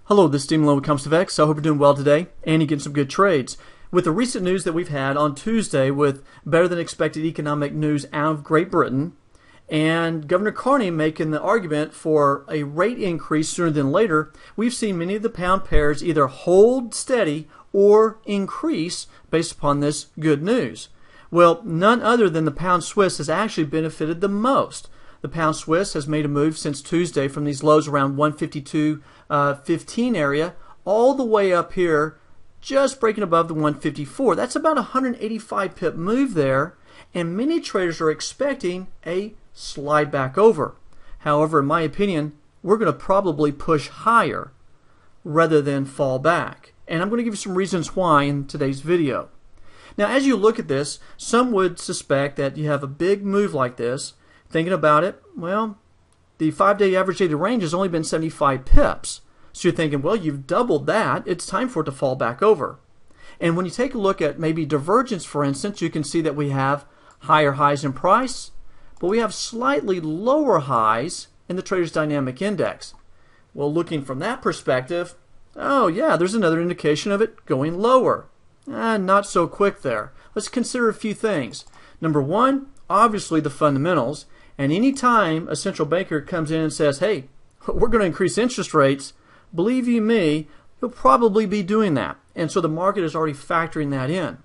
Hello, this is Steve Malone with Comes to Vex. I hope you're doing well today and you're getting some good trades. With the recent news that we've had on Tuesday with better than expected economic news out of Great Britain and Governor Carney making the argument for a rate increase sooner than later, we've seen many of the pound pairs either hold steady or increase based upon this good news. Well, none other than the pound Swiss has actually benefited the most. The pound Swiss has made a move since Tuesday from these lows around 152.15 area all the way up here, just breaking above the 154. That's about a 185 pip move there, and many traders are expecting a slide back over. However, in my opinion, we're going to probably push higher rather than fall back. And I'm going to give you some reasons why in today's video. Now, as you look at this, some would suspect that you have a big move like this. Thinking about it, well, the 5-day average daily range has only been 75 pips. So you're thinking, well, you've doubled that. It's time for it to fall back over. And when you take a look at maybe divergence, for instance, you can see that we have higher highs in price, but we have slightly lower highs in the Traders Dynamic Index. Well, looking from that perspective, oh yeah, there's another indication of it going lower. Not so quick there. Let's consider a few things. Number one, obviously the fundamentals. And any time a central banker comes in and says, hey, we're going to increase interest rates, believe you me, he'll probably be doing that. And so the market is already factoring that in.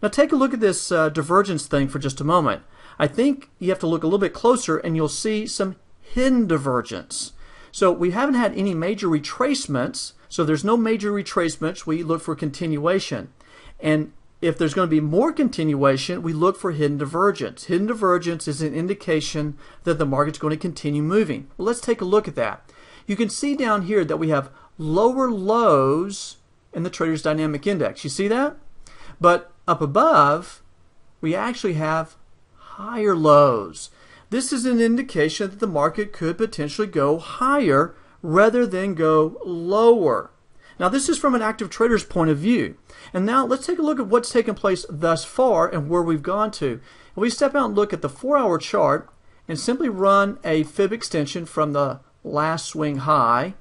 Now take a look at this divergence thing for just a moment. I think you have to look a little bit closer and you'll see some hidden divergence. So we haven't had any major retracements. So there's no major retracements. We look for continuation. And if there's going to be more continuation, we look for hidden divergence. Hidden divergence is an indication that the market's going to continue moving. Well, let's take a look at that. You can see down here that we have lower lows in the Traders Dynamic Index. You see that? But up above, we actually have higher lows. This is an indication that the market could potentially go higher rather than go lower. Now, this is from an active trader's point of view. And now let's take a look at what's taken place thus far and where we've gone to. If we step out and look at the 4-hour chart and simply run a fib extension from the last swing high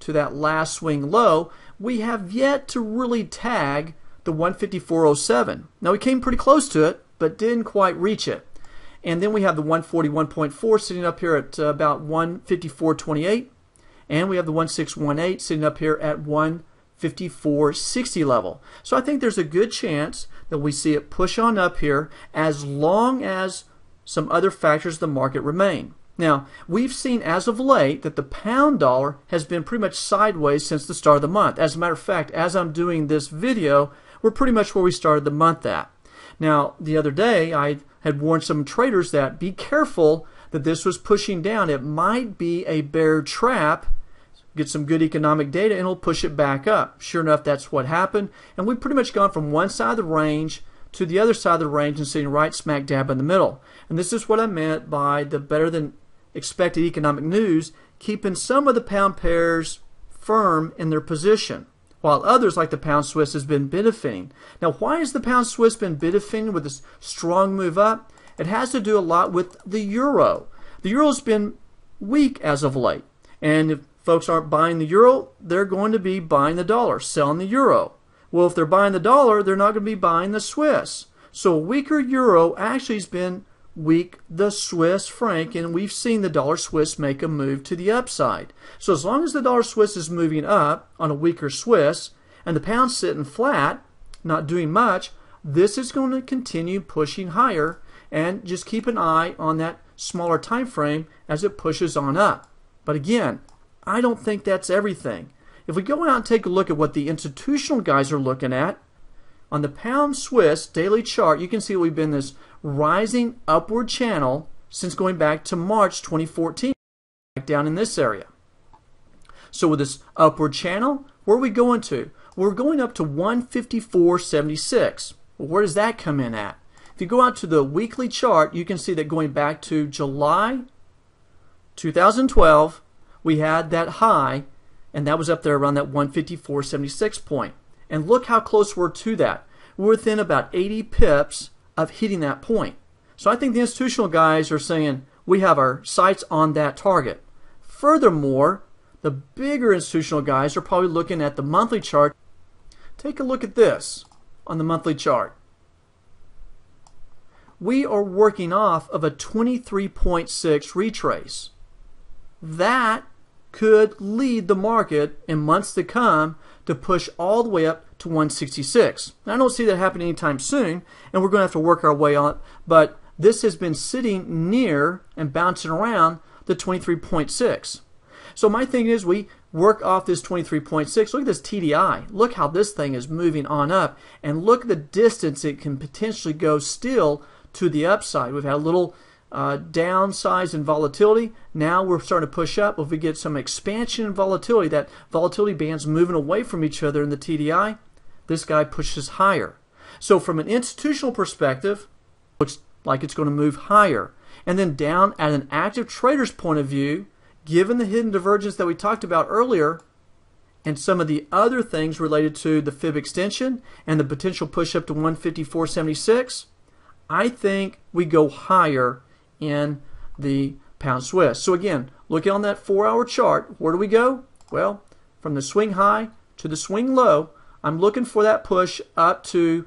to that last swing low, we have yet to really tag the 154.07. Now, we came pretty close to it, but didn't quite reach it. And then we have the 141.4 sitting up here at about 154.28. And we have the 1618 sitting up here at 154.60 level. So I think there's a good chance that we see it push on up here as long as some other factors of the market remain. Now, we've seen as of late that the pound dollar has been pretty much sideways since the start of the month. As a matter of fact, as I'm doing this video, we're pretty much where we started the month at. Now, the other day, I had warned some traders that be careful that this was pushing down. It might be a bear trap. Get some good economic data and it'll push it back up. Sure enough, that's what happened. And we've pretty much gone from one side of the range to the other side of the range and sitting right smack dab in the middle. And this is what I meant by the better than expected economic news, keeping some of the pound pairs firm in their position, while others like the pound Swiss has been benefiting. Now, why has the pound Swiss been benefiting with this strong move up? It has to do a lot with the euro. The euro's been weak as of late. And if folks aren't buying the euro, they're going to be buying the dollar, selling the euro. Well, if they're buying the dollar, they're not going to be buying the Swiss. So a weaker euro actually has been weak the Swiss franc, and we've seen the dollar Swiss make a move to the upside. So as long as the dollar Swiss is moving up on a weaker Swiss and the pound's sitting flat, not doing much, this is going to continue pushing higher, and just keep an eye on that smaller time frame as it pushes on up. But again, I don't think that's everything. If we go out and take a look at what the institutional guys are looking at, on the pound Swiss daily chart, you can see we've been this rising upward channel since going back to March 2014, back down in this area. So with this upward channel, where are we going to? We're going up to 154.76. Well, where does that come in at? If you go out to the weekly chart, you can see that going back to July 2012, we had that high, and that was up there around that 154.76 point. And look how close we're to that. We're within about 80 pips of hitting that point. So I think the institutional guys are saying we have our sights on that target. Furthermore, The bigger institutional guys are probably looking at the monthly chart. Take a look at this on the monthly chart. We are working off of a 23.6 retrace. That could lead the market in months to come to push all the way up to 166. Now, I don't see that happening anytime soon, and we're going to have to work our way on it, but this has been sitting near and bouncing around the 23.6. So my thing is, we work off this 23.6. Look at this TDI. Look how this thing is moving on up, and look at the distance it can potentially go still to the upside. We've had a little downsize in volatility. Now we're starting to push up. If we get some expansion in volatility, that volatility band's moving away from each other in the TDI, this guy pushes higher. So from an institutional perspective, looks like it's going to move higher. And then down at an active trader's point of view, given the hidden divergence that we talked about earlier, and some of the other things related to the fib extension and the potential push up to 154.76, I think we go higher in the pound Swiss. So again, looking on that 4-hour chart, where do we go? Well, from the swing high to the swing low, I'm looking for that push up to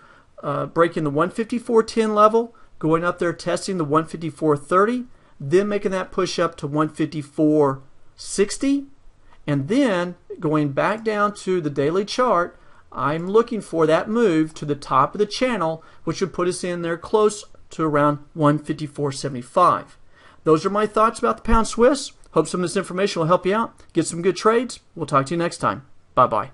breaking the 154.10 level, going up there testing the 154.30, then making that push up to 154.60, and then going back down to the daily chart, I'm looking for that move to the top of the channel, which would put us in there close to around 154.75. Those are my thoughts about the pound Swiss. Hope some of this information will help you out. Get some good trades. We'll talk to you next time. Bye-bye.